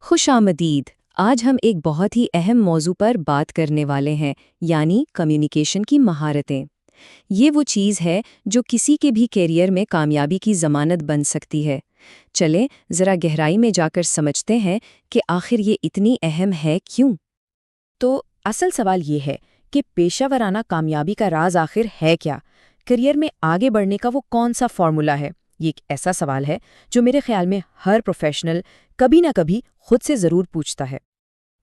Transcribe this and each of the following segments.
خوش آمدید۔ آج ہم ایک بہت ہی اہم موضوع پر بات کرنے والے ہیں، یعنی کمیونیکیشن کی مہارتیں۔ یہ وہ چیز ہے جو کسی کے بھی کیریئر میں کامیابی کی ضمانت بن سکتی ہے۔ چلیں ذرا گہرائی میں جا کر سمجھتے ہیں کہ آخر یہ اتنی اہم ہے کیوں؟ تو اصل سوال یہ ہے کہ پیشہ ورانہ کامیابی کا راز آخر ہے کیا؟ کریئر میں آگے بڑھنے کا وہ کون سا فارمولا ہے؟ یہ ایک ایسا سوال ہے جو میرے خیال میں ہر پروفیشنل کبھی نہ کبھی خود سے ضرور پوچھتا ہے۔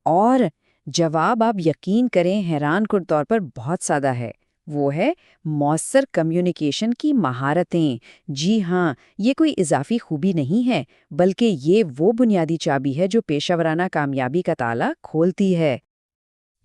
اور جواب آپ یقین کریں حیران کن طور پر بہت سادہ ہے، وہ ہے مؤثر کمیونیکیشن کی مہارتیں۔ جی ہاں، یہ کوئی اضافی خوبی نہیں ہے، بلکہ یہ وہ بنیادی چابی ہے جو پیشہ ورانہ کامیابی کا تالا کھولتی ہے۔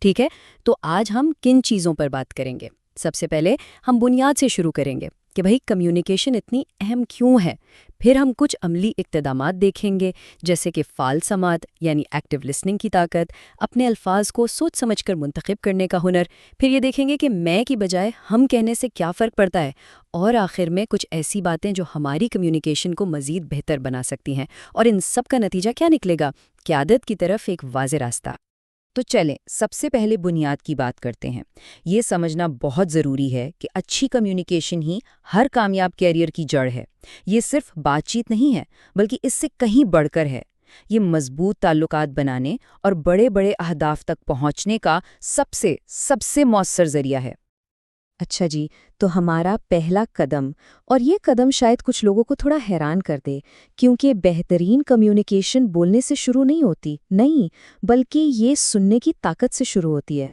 ٹھیک ہے، تو آج ہم کن چیزوں پر بات کریں گے؟ سب سے پہلے ہم بنیاد سے شروع کریں گے کہ بھئی کمیونیکیشن اتنی اہم کیوں ہے۔ پھر ہم کچھ عملی اقتدامات دیکھیں گے، جیسے کہ فعال سماعت یعنی ایکٹیو لسننگ کی طاقت، اپنے الفاظ کو سوچ سمجھ کر منتخب کرنے کا ہنر، پھر یہ دیکھیں گے کہ میں کی بجائے ہم کہنے سے کیا فرق پڑتا ہے، اور آخر میں کچھ ایسی باتیں جو ہماری کمیونیکیشن کو مزید بہتر بنا سکتی ہیں، اور ان سب کا نتیجہ کیا نکلے گا؟ قیادت کی طرف ایک واضح راستہ۔ تو چلیں سب سے پہلے بنیاد کی بات کرتے ہیں۔ یہ سمجھنا بہت ضروری ہے کہ اچھی کمیونیکیشن ہی ہر کامیاب کیریئر کی جڑ ہے۔ یہ صرف بات چیت نہیں ہے، بلکہ اس سے کہیں بڑھ کر ہے۔ یہ مضبوط تعلقات بنانے اور بڑے بڑے اہداف تک پہنچنے کا سب سے مؤثر ذریعہ ہے۔ اچھا جی، تو ہمارا پہلا قدم، اور یہ قدم شاید کچھ لوگوں کو تھوڑا حیران کر دے، کیونکہ بہترین کمیونیکیشن بولنے سے شروع نہیں ہوتی، نہیں، بلکہ یہ سننے کی طاقت سے شروع ہوتی ہے۔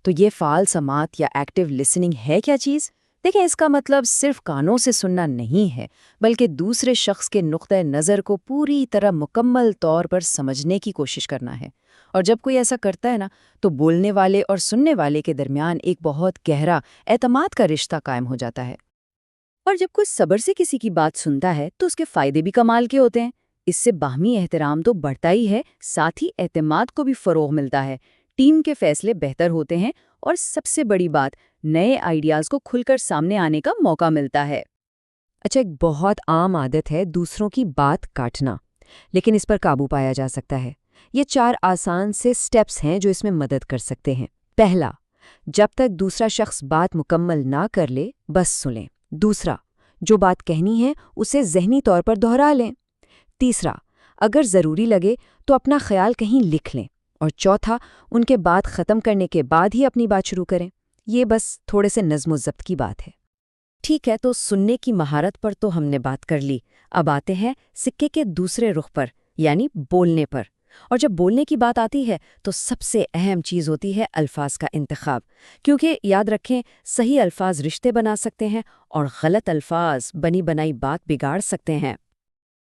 تو یہ فعال سماعت یا ایکٹیو لسننگ ہے کیا چیز؟ دیکھیں، اس کا مطلب صرف کانوں سے سننا نہیں ہے، بلکہ دوسرے شخص کے نقطۂ نظر کو پوری طرح مکمل طور پر سمجھنے کی کوشش کرنا ہے۔ اور جب کوئی ایسا کرتا ہے نا، تو بولنے والے اور سننے والے کے درمیان ایک بہت گہرا اعتماد کا رشتہ قائم ہو جاتا ہے۔ اور جب کوئی صبر سے کسی کی بات سنتا ہے تو اس کے فائدے بھی کمال کے ہوتے ہیں۔ اس سے باہمی احترام تو بڑھتا ہی ہے، ساتھ ہی اعتماد کو بھی فروغ ملتا ہے، ٹیم کے فیصلے بہتر ہوتے ہیں، اور سب سے بڑی بات، نئے آئیڈیاز کو کھل کر سامنے آنے کا موقع ملتا ہے۔ اچھا، ایک بہت عام عادت ہے دوسروں کی بات کاٹنا، لیکن اس پر قابو پایا جا سکتا ہے۔ یہ 4 آسان سے سٹیپس ہیں جو اس میں مدد کر سکتے ہیں۔ پہلا، جب تک دوسرا شخص بات مکمل نہ کر لے بس سنیں۔ دوسرا، جو بات کہنی ہے اسے ذہنی طور پر دہرا لیں۔ تیسرا، اگر ضروری لگے تو اپنا خیال کہیں لکھ لیں۔ اور چوتھا، ان کے بات ختم کرنے کے بعد ہی اپنی بات شروع کریں۔ یہ بس تھوڑے سے نظم و ضبط کی بات ہے۔ ٹھیک ہے، تو سننے کی مہارت پر تو ہم نے بات کر لی، اب آتے ہیں سکے کے دوسرے رخ پر، یعنی بولنے پر۔ اور جب بولنے کی بات آتی ہے تو سب سے اہم چیز ہوتی ہے الفاظ کا انتخاب، کیونکہ یاد رکھیں صحیح الفاظ رشتے بنا سکتے ہیں اور غلط الفاظ بنی بنائی بات بگاڑ سکتے ہیں۔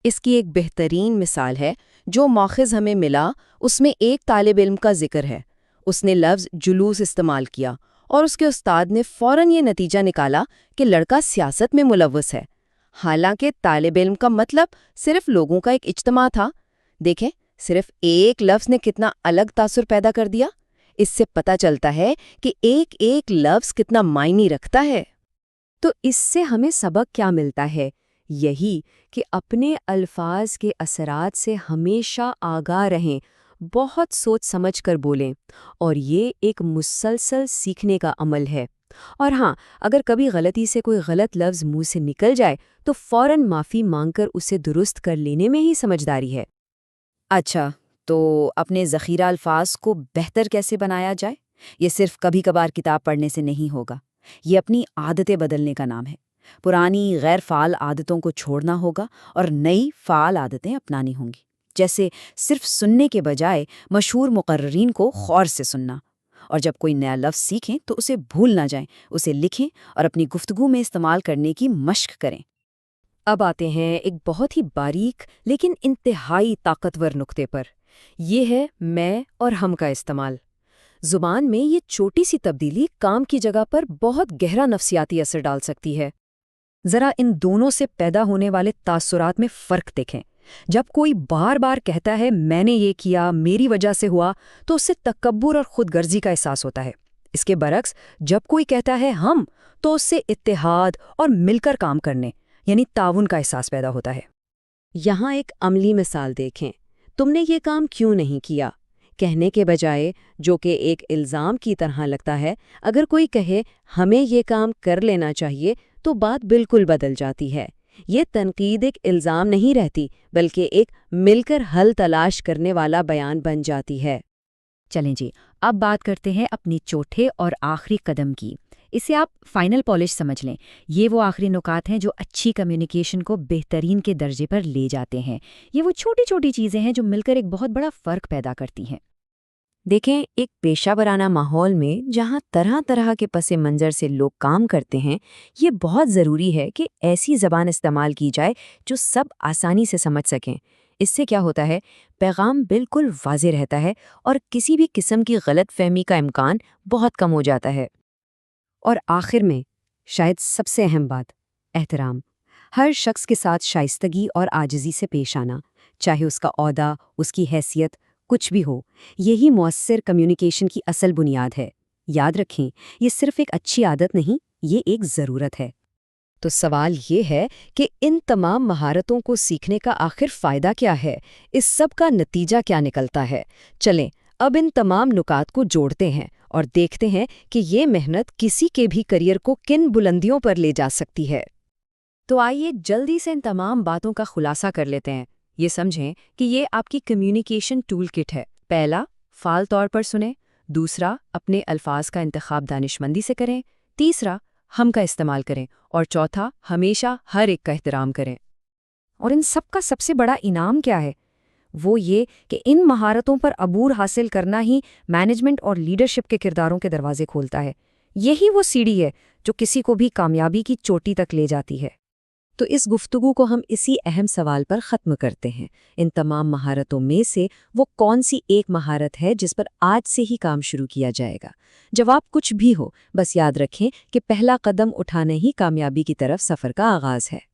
اس کی ایک بہترین مثال ہے جو ماخذ ہمیں ملا، اس میں ایک طالب علم کا ذکر ہے۔ اس نے لفظ جلوس استعمال کیا اور اس کے استاد نے فوراً یہ نتیجہ نکالا کہ لڑکا سیاست میں ملوث ہے، حالانکہ طالب علم کا مطلب صرف لوگوں کا ایک اجتماع تھا۔ دیکھیں، صرف ایک لفظ نے کتنا الگ تاثر پیدا کر دیا۔ اس سے پتہ چلتا ہے کہ ایک ایک لفظ کتنا معنی رکھتا ہے۔ تو اس سے ہمیں سبق کیا ملتا ہے؟ یہی کہ اپنے الفاظ کے اثرات سے ہمیشہ آگاہ رہیں، بہت سوچ سمجھ کر بولیں، اور یہ ایک مسلسل سیکھنے کا عمل ہے۔ اور ہاں، اگر کبھی غلطی سے کوئی غلط لفظ منہ سے نکل جائے تو فوراً معافی مانگ کر اسے درست کر لینے میں ہی سمجھداری ہے۔ اچھا، تو اپنے ذخیرہ الفاظ کو بہتر کیسے بنایا جائے؟ یہ صرف کبھی کبھار کتاب پڑھنے سے نہیں ہوگا، یہ اپنی عادتیں بدلنے کا نام ہے۔ پرانی غیر فعال عادتوں کو چھوڑنا ہوگا اور نئی فعال عادتیں اپنانی ہوں گی، جیسے صرف سننے کے بجائے مشہور مقررین کو غور سے سننا۔ اور جب کوئی نیا لفظ سیکھیں تو اسے بھول نہ جائیں، اسے لکھیں اور اپنی گفتگو میں استعمال کرنے کی مشق کریں۔ اب آتے ہیں ایک بہت ہی باریک لیکن انتہائی طاقتور نقطے پر، یہ ہے میں اور ہم کا استعمال۔ زبان میں یہ چھوٹی سی تبدیلی کام کی جگہ پر بہت گہرا نفسیاتی اثر ڈال سکتی ہے۔ ذرا ان دونوں سے پیدا ہونے والے تاثرات میں فرق دیکھیں۔ جب کوئی بار بار کہتا ہے میں نے یہ کیا، میری وجہ سے ہوا، تو اس سے تکبر اور خود غرضی کا احساس ہوتا ہے۔ اس کے برعکس جب کوئی کہتا ہے ہم، تو اس سے اتحاد اور مل کر کام کرنے یعنی تعاون کا احساس پیدا ہوتا ہے۔ یہاں ایک عملی مثال دیکھیں تم نے یہ کام کیوں نہیں کیا کہنے کے بجائے، جو کہ ایک الزام کی طرح لگتا ہے، اگر کوئی کہے ہمیں یہ کام کر لینا چاہیے تو بات بالکل بدل جاتی ہے۔ یہ تنقید ایک الزام نہیں رہتی، بلکہ ایک مل کر حل تلاش کرنے والا بیان بن جاتی ہے۔ چلیں جی، اب بات کرتے ہیں اپنی چوتھے اور آخری قدم کی۔ اسے آپ فائنل پالش سمجھ لیں۔ یہ وہ آخری نکات ہیں جو اچھی کمیونیکیشن کو بہترین کے درجے پر لے جاتے ہیں۔ یہ وہ چھوٹی چھوٹی چیزیں ہیں جو مل کر ایک بہت بڑا فرق پیدا کرتی ہیں۔ دیکھیں، ایک پیشہ ورانہ ماحول میں جہاں طرح طرح کے پس منظر سے لوگ کام کرتے ہیں، یہ بہت ضروری ہے کہ ایسی زبان استعمال کی جائے جو سب آسانی سے سمجھ سکیں۔ اس سے کیا ہوتا ہے، پیغام بالکل واضح رہتا ہے اور کسی بھی قسم کی غلط فہمی کا امکان بہت کم ہو جاتا ہے۔ اور آخر میں شاید سب سے اہم بات، احترام۔ ہر شخص کے ساتھ شائستگی اور عاجزی سے پیش آنا، چاہے اس کا عہدہ، اس کی حیثیت، کچھ بھی ہو، یہی مؤثر کمیونیکیشن کی اصل بنیاد ہے۔ یاد رکھیں، یہ صرف ایک اچھی عادت نہیں، یہ ایک ضرورت ہے۔ تو سوال یہ ہے کہ ان تمام مہارتوں کو سیکھنے کا آخر فائدہ کیا ہے؟ اس سب کا نتیجہ کیا نکلتا ہے؟ چلیں اب ان تمام نکات کو جوڑتے ہیں اور دیکھتے ہیں کہ یہ محنت کسی کے بھی کریئر کو کن بلندیوں پر لے جا سکتی ہے۔ تو آئیے جلدی سے ان تمام باتوں کا خلاصہ کر لیتے ہیں۔ یہ سمجھیں کہ یہ آپ کی کمیونیکیشن ٹول کٹ ہے۔ پہلا، فعال طور پر سنیں۔ دوسرا، اپنے الفاظ کا انتخاب دانشمندی سے کریں۔ تیسرا، ہم کا استعمال کریں۔ اور چوتھا، ہمیشہ ہر ایک کا احترام کریں۔ اور ان سب کا سب سے بڑا انعام کیا ہے؟ وہ یہ کہ ان مہارتوں پر عبور حاصل کرنا ہی مینجمنٹ اور لیڈرشپ کے کرداروں کے دروازے کھولتا ہے۔ یہی وہ سیڑھی ہے جو کسی کو بھی کامیابی کی چوٹی تک لے جاتی ہے۔ تو اس گفتگو کو ہم اسی اہم سوال پر ختم کرتے ہیں، ان تمام مہارتوں میں سے وہ کون سی ایک مہارت ہے جس پر آج سے ہی کام شروع کیا جائے گا؟ جواب کچھ بھی ہو، بس یاد رکھیں کہ پہلا قدم اٹھانا ہی کامیابی کی طرف سفر کا آغاز ہے۔